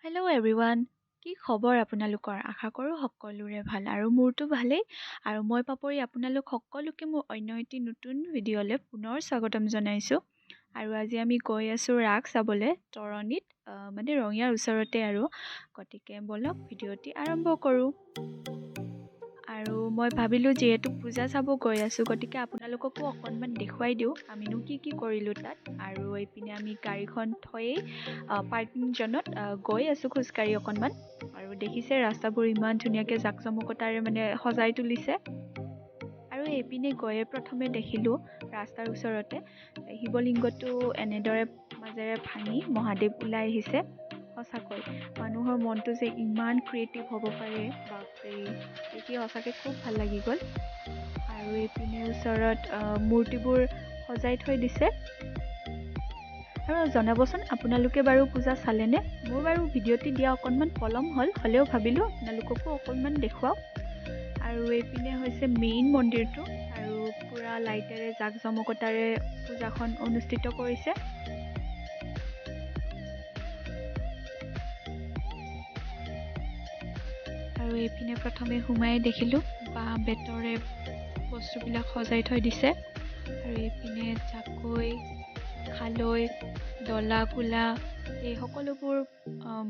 Hello' everyone, কি খবৰ আপোনালোকৰ? আশা কৰোঁ সকলোৰে ভাল আৰু মোৰতো ভালেই। আৰু মই পাপৰি আপোনালোক সকলোকে মোৰ অন্য এটি নতুন ভিডিঅ'লৈ পুনৰ স্বাগতম জনাইছোঁ। আৰু আজি আমি গৈ আছোঁ ৰাস চাবলৈ তৰণীত, মানে ৰঙিয়াৰ ওচৰতে আৰু। গতিকে ব'লক ভিডিঅ'টি আৰম্ভ কৰোঁ। আৰু মই ভাবিলোঁ যিহেতু পূজা চাব গৈ আছোঁ, গতিকে আপোনালোককো অকণমান দেখুৱাই দিওঁ আমিনো কি কি কৰিলোঁ তাত। আৰু এইপিনে আমি গাড়ীখন থৈয়েই পাৰ্কিং জ'নত গৈ আছোঁ খোজকাঢ়ি অকণমান। আৰু দেখিছে ৰাস্তাবোৰ ইমান ধুনীয়াকৈ জাকজমকতাৰে মানে সজাই তুলিছে। আৰু এইপিনে গৈয়ে প্ৰথমে দেখিলোঁ ৰাস্তাৰ ওচৰতে শিৱলিংগটো এনেদৰে মাজেৰে ভাঙি মহাদেৱ ওলাই আহিছে। সঁচাকৈ মানুহৰ মনটো যে ইমান ক্ৰিয়েটিভ হ'ব পাৰে, বাপৰে, দেখি সঁচাকৈ খুব ভাল লাগি গ'ল। আৰু এইপিনে ওচৰত মূৰ্তিবোৰ সজাই থৈ দিছে। আৰু জনাবচোন আপোনালোকে বাৰু পূজা চালেনে? মোৰ বাৰু ভিডিঅ'টি দিয়া অকণমান পলম হ'লেও ভাবিলোঁ আপোনালোককো অকণমান দেখুৱাওঁ। আৰু এইপিনে হৈছে মেইন মন্দিৰটো, আৰু পূৰা লাইটেৰে জাকজমকতাৰে পূজাখন অনুষ্ঠিত কৰিছে। আৰু এইপিনে প্ৰথমে সোমাই দেখিলোঁ বাঁহ বেতৰে বস্তুবিলাক সজাই থৈ দিছে। আৰু এইপিনে জাকৈ, খালৈ, ডলা কুলা এই সকলোবোৰ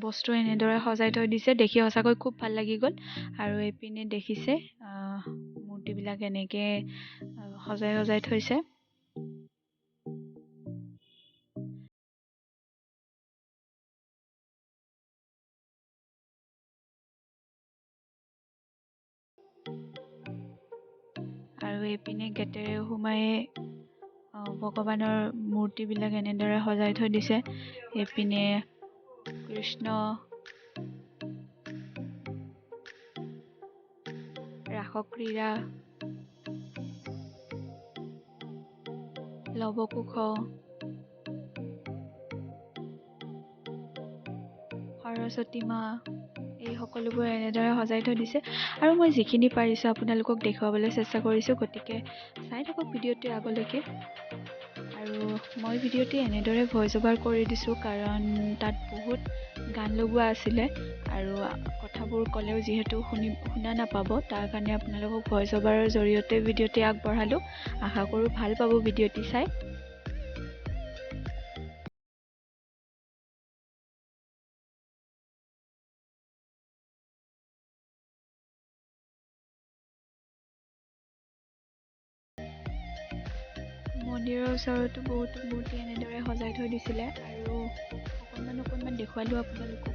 বস্তু এনেদৰে সজাই থৈ দিছে। দেখি সঁচাকৈ খুব ভাল লাগি গ'ল। আৰু এইপিনে দেখিছে মূৰ্তিবিলাক এনেকৈ সজাই থৈছে। আৰু এইপিনে গেটেৰে সোমাই ভগৱানৰ মূৰ্তিবিলাক এনেদৰে সজাই থৈ দিছে। এইপিনে কৃষ্ণ, ৰাসক্ৰীড়া, লৱকুশ, সৰস্বতী মা এই সকলোবোৰ এনেদৰে সজাই থৈ দিছে। আৰু মই যিখিনি পাৰিছোঁ আপোনালোকক দেখুৱাবলৈ চেষ্টা কৰিছোঁ, গতিকে চাই থাকক ভিডিঅ'টি আগলৈকে। আৰু মই ভিডিঅ'টি এনেদৰে ভইচ অভাৰ কৰি দিছোঁ কাৰণ তাত বহুত গান লগোৱা আছিলে, আৰু কথাবোৰ ক'লেও যিহেতু শুনা নাপাব, তাৰ কাৰণে আপোনালোকক ভইচ অভাৰৰ জৰিয়তে ভিডিঅ'টি আগবঢ়ালোঁ। আশা কৰোঁ ভাল পাব ভিডিঅ'টি চাই। মন্দিৰৰ ওচৰতো বহুতো মূৰ্তি এনেদৰে সজাই থৈ দিছিলে, আৰু অকণমান দেখুৱালোঁ আপোনালোককো।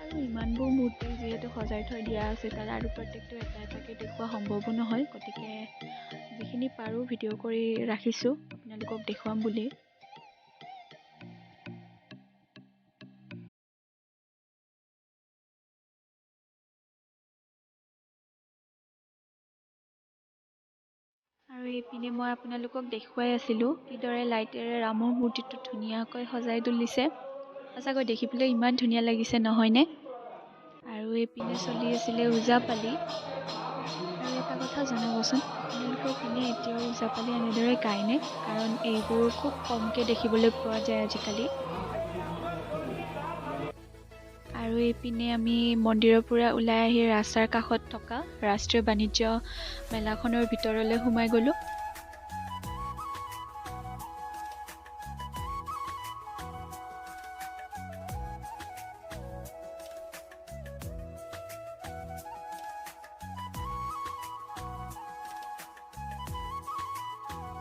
আৰু ইমানবোৰ মূৰ্তি যিহেতু সজাই থৈ দিয়া আছে তাত, আৰু প্ৰত্যেকটো এটা এটাকৈ দেখুওৱা সম্ভৱো নহয়, গতিকে যিখিনি পাৰোঁ ভিডিঅ' কৰি ৰাখিছোঁ আপোনালোকক দেখুৱাম বুলি। আৰু এইপিনে মই আপোনালোকক দেখুৱাই আছিলোঁ কিদৰে লাইটেৰে ৰামৰ মূৰ্তিটো ধুনীয়াকৈ সজাই তুলিছে। সঁচাকৈ দেখিবলৈ ইমান ধুনীয়া লাগিছে নহয়নে? আৰু এইপিনে চলি আছিলে ওজাপালি। আৰু এটা কথা জনাবচোন, আপোনালোকৰ পিনে এতিয়াও ওজাপালি এনেদৰে গায়নে? কাৰণ এইবোৰ খুব কমকৈ দেখিবলৈ পোৱা যায় আজিকালি। আৰু এইপিনে আমি মন্দিৰৰ পৰা ওলাই আহি ৰাস্তাৰ কাষত থকা ৰাষ্ট্ৰীয় বাণিজ্য মেলাখনৰ ভিতৰলৈ সোমাই গ'লোঁ।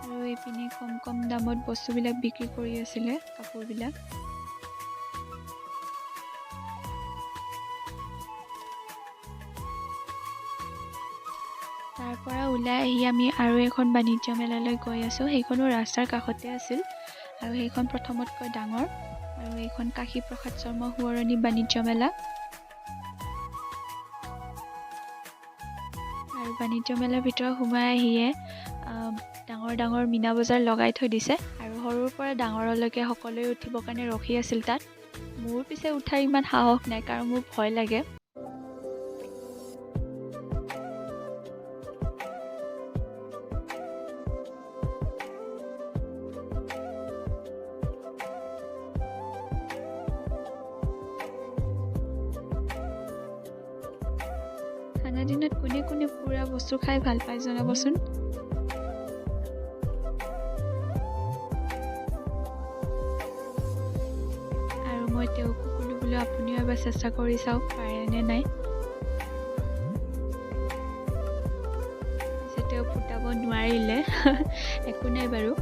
আৰু এইপিনে কম দামত বস্তুবিলাক বিক্ৰী কৰি আছিলে, কাপোৰবিলাক। তাৰ পৰা ওলাই আহি আমি আৰু এখন বাণিজ্য মেলালৈ গৈ আছোঁ। সেইখনো ৰাস্তাৰ কাষতে আছিল, আৰু সেইখন প্ৰথমতকৈ ডাঙৰ। আৰু এইখন কাশী প্ৰসাদ শৰ্মা সোঁৱৰণী বাণিজ্য মেলা। আৰু বাণিজ্য মেলাৰ ভিতৰত সোমাই আহিয়ে ডাঙৰ মীনা বজাৰ লগাই থৈ দিছে, আৰু সৰুৰ পৰা ডাঙৰলৈকে সকলোৱে উঠিবৰ কাৰণে ৰখি আছিল তাত। মোৰ পিছে উঠাৰ ইমান সাহস নাই, কাৰণ মোৰ ভয় লাগে। ঠাণ্ডা দিনত কোনে কোনে পুৰা বস্তু খাই ভাল পায় জনাবচোন। আৰু মই তেওঁকো ক'লো বোলো আপুনিও এবাৰ চেষ্টা কৰি চাওক পাৰেনে নাই। তেওঁ ফুটাব নোৱাৰিলে একো নাই বাৰু।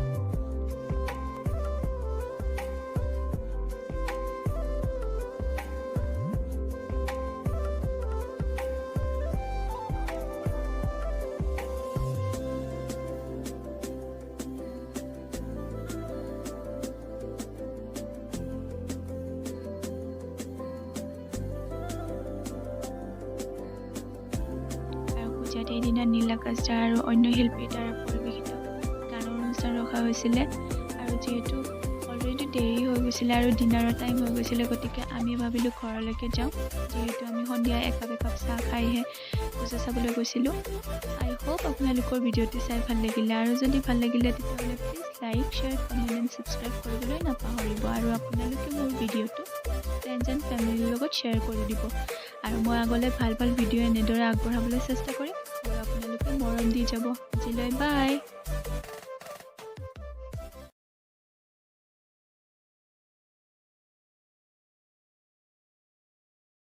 পূজাত এইদিনা নীল আকাশ দা আৰু অন্য শিল্পীৰ দ্বাৰা পৰিৱেশিত গানৰ অনুষ্ঠান ৰখা হৈছিলে। আৰু যিহেতু অলৰেডি দেৰি হৈ গৈছিলে আৰু ডিনাৰৰ টাইম হৈ গৈছিলে, গতিকে আমি ভাবিলোঁ ঘৰলৈকে যাওঁ, যিহেতু আমি সন্ধিয়া একাপ চাহ খাইহে পূজা চাবলৈ গৈছিলোঁ। আই হোপ আপোনালোকৰ ভিডিঅ'টো চাই ভাল লাগিলে, আৰু যদি ভাল লাগিলে তেতিয়াহ'লে please like, share, comment and subscribe কৰিবলৈ নাপাহৰিব। আৰু আপোনালোকে মোৰ ভিডিঅ'টো ফ্ৰেণ্ডছ এণ্ড ফেমিলিৰ লগত শ্বেয়াৰ কৰি দিব। আৰু মই আগলৈ ভাল ভিডিঅ' এনেদৰে আগবঢ়াবলৈ চেষ্টা কৰিম, আৰু আপোনালোকে মৰম দি যাব। আজিলৈ বাই।